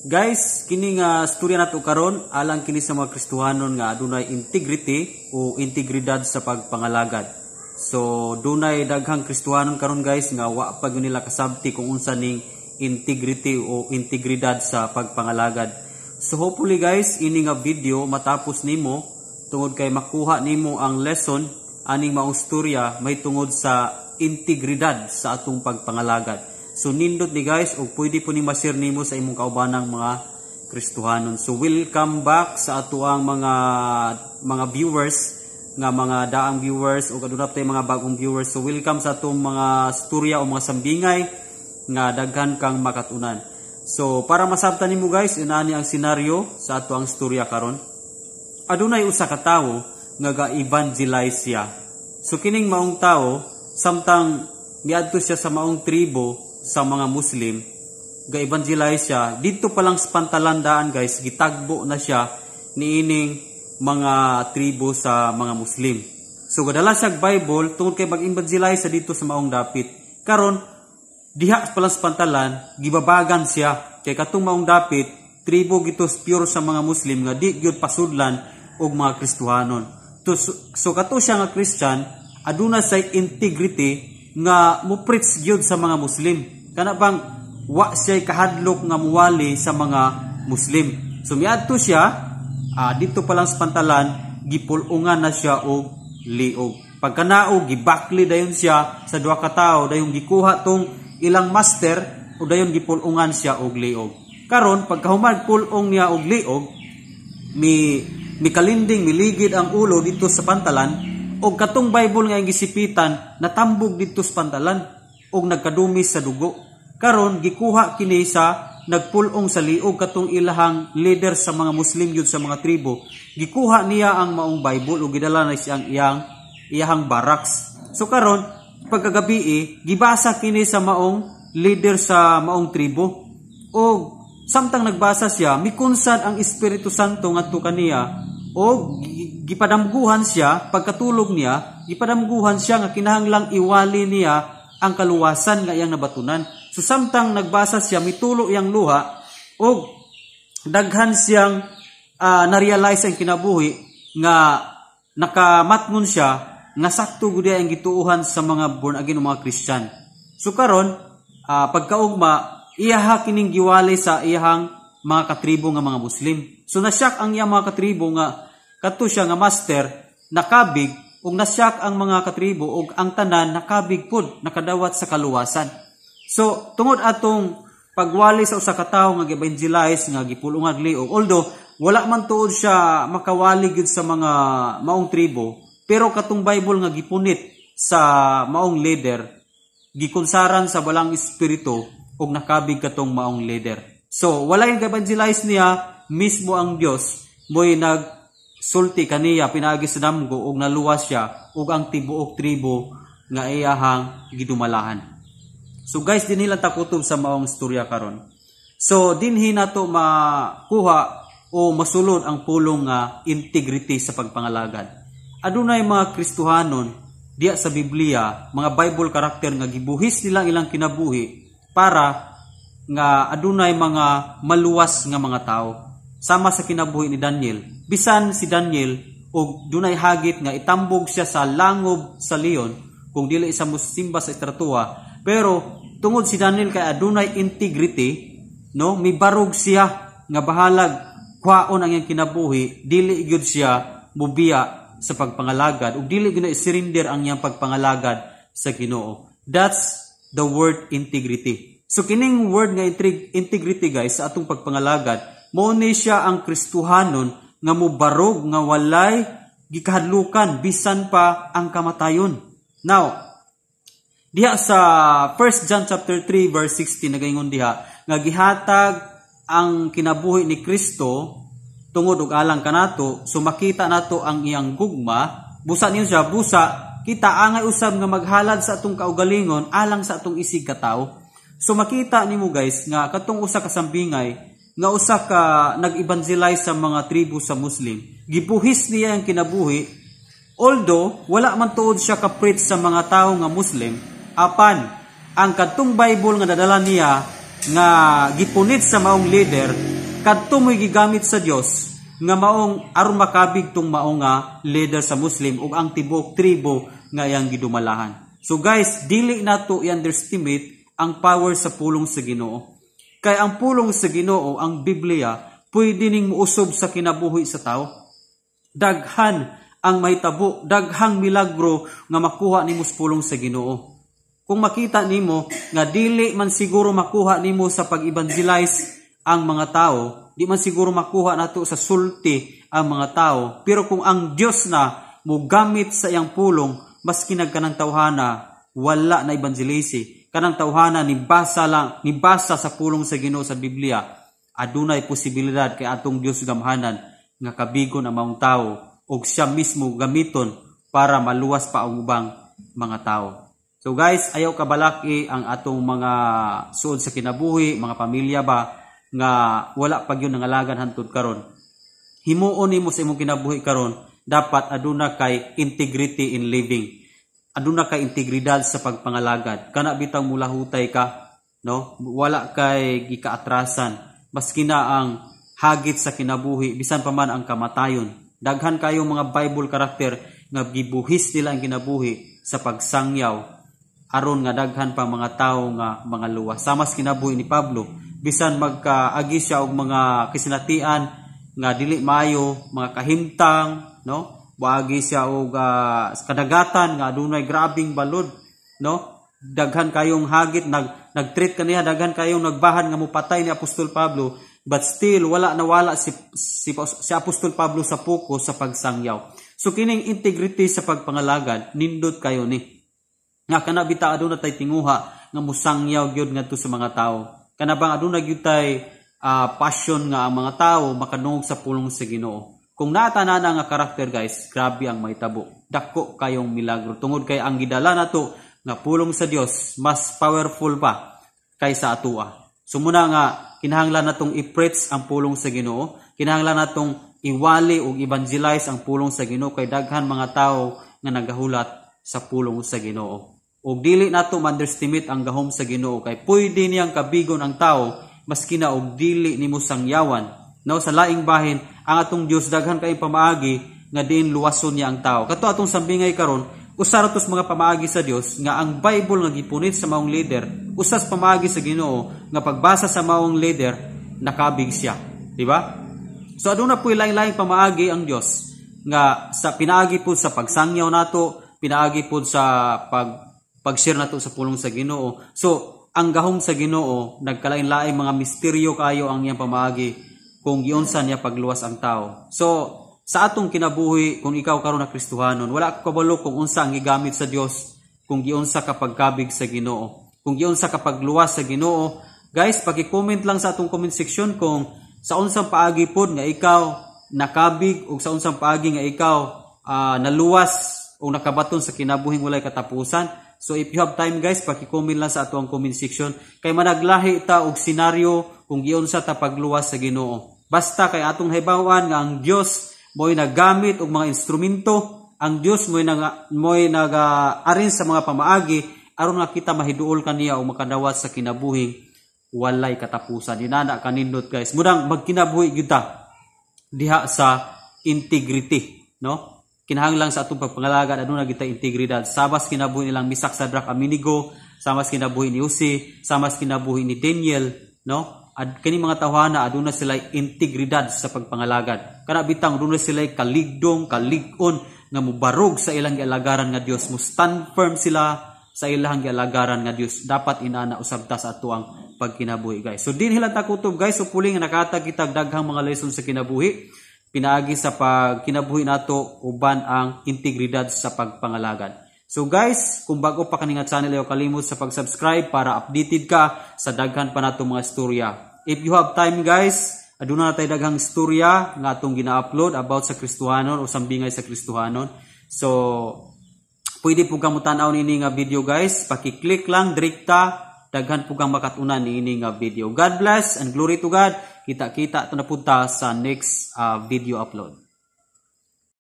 Guys, kini nga storya nato karon alang kini sa mga Kristohanon nga adunay integrity o integridad sa pagpangalagad. So dunay daghang Kristohanon karon guys nga wa pa gyud nila kasabti kung unsa ning integrity o integridad sa pagpangalagad. So hopefully guys ini nga video matapos nimo tungod kay makuha nimo ang lesson aning maong storya may tungod sa integridad sa atong pagpangalagad. So nindot ni guys o pwede po ni ma-share nimo sa imong kaubanang mga Kristohanon. So welcome back sa atuang mga viewers nga mga daang viewers o kadunap tay mga bagong viewers. So welcome sa atong mga storya o mga sambingay nga daghan kang makatunan. So para masabtan nimo guys inani ang senaryo sa atuang storya karon. Adunay usa ka tawo nga ga-evangelize siya. So kining maong tawo samtang miadto siya sa maong tribo sa mga Muslim, ga-evangelize siya. Dito pa lang sa pantalandaan guys, gitagbo na siya niining mga tribo sa mga Muslim. So gadala siya Bible tungod kay mag-evangelize sa dito sa maong dapit. Karon diha pa lang sa pantalan, gibabagan siya. Kay katong maong dapit, tribo gitos pure sa mga Muslim nga di gyud pasudlan og mga Kristohanon. So kato siya nga Christian, aduna say integrity nga mo preach gyud sa mga Muslim. Kana bang wa siya kahadlok nga muwali sa mga Muslim. So miadto siya dito pa lang sa pantalan gipulungan na siya og liog. Pagkanaog gibakli dayon siya sa duha ka tawo dayon gikuha tong ilang master o dayon gipulungan siya og liog. Karon pagkahumag pulong niya og liog mikalinding miligid ang ulo dito sa pantalan. Og katong Bible nga gisipitan natambog dito sa pantalan og nagkadumi sa dugo. Karon gikuha kini sa nagpulong sa liog katong ilahang leader sa mga Muslim yun sa mga tribo. Gikuha niya ang maong Bible og gidala na siyang iyahang barracks. So karon pagkagabi gibasa kini sa maong leader sa maong tribo. Og samtang nagbasa siya mikunsan ang Espiritu Santo ngadto kaniya o gipadamguhan siya pagkatulog niya gipadamguhan siya nga kinahanglang iwali niya ang kaluwasan nga iyang nabatunan. So samtang nagbasa siya mitulo iyang luha o daghan siyang na-realize ang kinabuhi nga nakamatngon siya nga sakto gud ang gituuhan sa mga born again o mga Christian. So karon pagkaugma iyaha kining giwali sa iyahang mga katribo nga mga Muslim. So nasyak ang iyang mga katribo nga kato siya nga master nakabig ug nasyak ang mga katribo ug ang tanan nakabig pud nakadawat sa kaluwasan. So tungod atong pagwali sa usa ka tawo nga gi-evangelize nga gipulong og liog, although wala man tuod siya makawali gyud sa mga maong tribo, pero katong Bible nga gipunit sa maong leader gikunsaran sa balang espiritu ug nakabig katong maong leader. So wala yung evangelize niya mismo ang Dios mo'y nagsulti kaniya pinaagi sa damgo ug naluwas siya ug ang tibuok tribo nga iyahang gidumalahan. So guys dinhi lang ta kutob sa maong istorya karon. So dinhi nato makuha o masulod ang pulong nga integrity sa pagpangalagad. Adunay mga Kristohanon diya sa Biblia mga Bible character nga gibuhis nila ilang kinabuhi para nga adunay mga maluwas nga mga tao sama sa kinabuhi ni Daniel. Bisan si Daniel og dunay hagit nga itambog siya sa langob sa leon kung dili sa musimba sa estratua, pero tungod si Daniel kay adunay integrity no mibarog siya nga bahalag kwaon ang iyang kinabuhi, dili gyud siya mubiya sa pagpangalagad ug dili gyud i-surrender ang iyang pagpangalagad sa Ginoo. That's the word integrity. So kining word nga integrity guys sa atong pagpangalagad mao ni siya ang Kristohanon nga mobarog nga walay gikahadlukan bisan pa ang kamatayon. Now diha sa 1 John chapter 3 verse 16 nagaingon diha nga gihatag ang kinabuhi ni Kristo tungod og alang kanato, so makita nato ang iyang gugma busa niyo siya busa kita angay usab nga maghalad sa atong kaugalingon alang sa atong isig ka tawo. So makita nimo guys nga katong usa ka sambingay nga usa ka nag-evangelize sa mga tribo sa Muslim. Gibuhis niya ang kinabuhi although wala man tuod siya ka-preach sa mga tawo nga Muslim, apan ang kadtong Bible nga nadala niya nga gipunit sa maong leader kadto mo'y gigamit sa Dios nga maong aron makabig tong maong nga leader sa Muslim ug ang tibok tribo nga iyang gidumalahan. So guys, dili nato i-underestimate ang power sa pulong sa Ginoo. Kay ang pulong sa Ginoo, ang Biblia, pwede ning muusob sa kinabuhi sa tao. Daghan ang mahitabo, daghang milagro nga makuha nimo sa pulong sa Ginoo. Kung makita nimo nga dili man siguro makuha nimo sa pag-evangelize ang mga tao, di man siguro makuha nato sa sulti ang mga tao, pero kung ang Dios na mo gamit sa iyang pulong, maski nagkanang tawhana wala na evangelisi, kanang tawhana nibasa sa pulong sa Ginoo sa Biblia, adunay posibilidad kay atong Dios gamhanan nga kabigon ang maong tao ug siya mismo gamiton para maluwas pa ang ubang mga tao. So guys, ayaw kabalaki ang atong mga suod sa kinabuhi, mga pamilya ba nga wala pa gyud nangalagan hantud karon. Himuon nimo sa imong kinabuhi karon, dapat aduna kay integrity in living. Aduna kay integridad sa pagpangalagad. Kana bitang mulahutay ka, no? Wala kay gikaatrasan. Maski na ang hagit sa kinabuhi, bisan pa man ang kamatayon. Daghan kayong mga Bible character nga gibuhis nila ang kinabuhi sa pagsangyaw aron nga daghan pa mga tao nga mga luwas. Samas kinabuhi ni Pablo, bisan magkaagi siya og mga kisinatian nga dili maayo, mga kahimtang, no? Waagi siya og kadagatan nga adunay grabing balod, no? Daghan kayong hagit, nagtreat kaniya, daghan kayong nagbahan nga mupatay ni Apostol Pablo, but still wala nawala si Apostol Pablo sa focus sa pagsangyaw. So kining integrity sa pagpangalagad, nindot kayo ni. Nga kana bita aduna tay tinguha nga musangyaw gyud ngadto sa mga tao. Kana bang aduna gyud tay passion nga ang mga tao makadungog sa pulong sa Ginoo. Kung naatanan nga karakter guys, grabe ang mahitabo. Dako kayong milagro tungod kay ang gidala nato nga pulong sa Dios mas powerful pa kaysa atua. So muna nga kinahanglan natong i-preach ang pulong sa Ginoo, kinahanglan natong iwali ug evangelize ang pulong sa Ginoo kay daghan mga tao nga nagahulat sa pulong sa Ginoo. Ug dili nato ma-underestimate ang gahom sa Ginoo kay pwede niyang kabigon ang tao maski na og dili nimo sangyawan. No, sa laing bahin ang atong Dios daghan kay pamaagi nga diin luwason niya ang tao. Kato atong sambingay karon, usa ra tos mga pamaagi sa Dios nga ang Bible nga gipunit sa maong leader, usas pamaagi sa Ginoo nga pagbasa sa maong leader nakabig siya, di ba? So aduna puy lain-lain pamaagi ang Dios nga sa pinaagi pud sa pagsangyaw nato, pinaagi pud sa pag-share nato sa pulong sa Ginoo. So ang gahom sa Ginoo nagkalain-lain mga misteryo kayo ang iyang pamaagi kung giunsa niya pagluwas ang tao. So sa atong kinabuhi, kung ikaw karon na Kristohanon, wala ka kabalo kung unsa ang gigamit sa Dios, kung giunsa ka pagkabig sa Ginoo, kung giunsa ka pagluwas sa Ginoo. Guys, paki-comment lang sa atong comment section kung sa unsang paagi pod nga ikaw nakabig o sa unsang paagi nga ikaw naluwas o nakabaton sa kinabuhing walay katapusan. So if you have time guys, paki-comment lang sa atong comment section kay managlahi ta og senaryo kung giunsa ta pagluwas sa Ginoo. Basta kay atong hibaw-an nga ang Dios mo'y nagamit og mga instrumento, ang Dios mo'y nag-arrange sa mga pamaagi aron nga kita mahiduol kaniya o makadawat sa kinabuhing walay katapusan. Dinana kanindot guys. Mudang magkinabuhi gyud ta diha sa integrity, no? Kinahanglan sa atong pagpangalagad aduna kita integridad. Sabas kinabuhi nilang Misak, Sadrak, Abednego, sabas kinabuhi ni Jose, sabas kinabuhi ni Daniel, no? At kini mga tawhana aduna sila integridad sa pagpangalagad. Kana bitang aduna sila kaligdong, kalig-on nga mubarog sa ilang gialagaran nga Dios, mo stand firm sila sa ilang gialagaran nga Dios. Dapat inana usab ta sa atuang pagkinabuhi guys. So din hilata kutob guys, so puli nga nakatag kita daghang mga lesson sa kinabuhi. Pinaagi sa pagkinabuhi nato uban ang integridad sa pagpangalagad. So guys, kung bago pa kaninga channel, ayaw kalimot sa pag-subscribe para updated ka sa daghan pa nato mga istorya. If you have time guys, aduna na tayo daghang istorya nga atong gina-upload about sa Kristohanon o sambingay sa Kristohanon. So, pwede po kang mutanaw nini nga video guys. Paki-click lang, direkta, daghan po kang makatunan nini nga video. God bless and glory to God. Kita-kita ito na punta sa next video upload.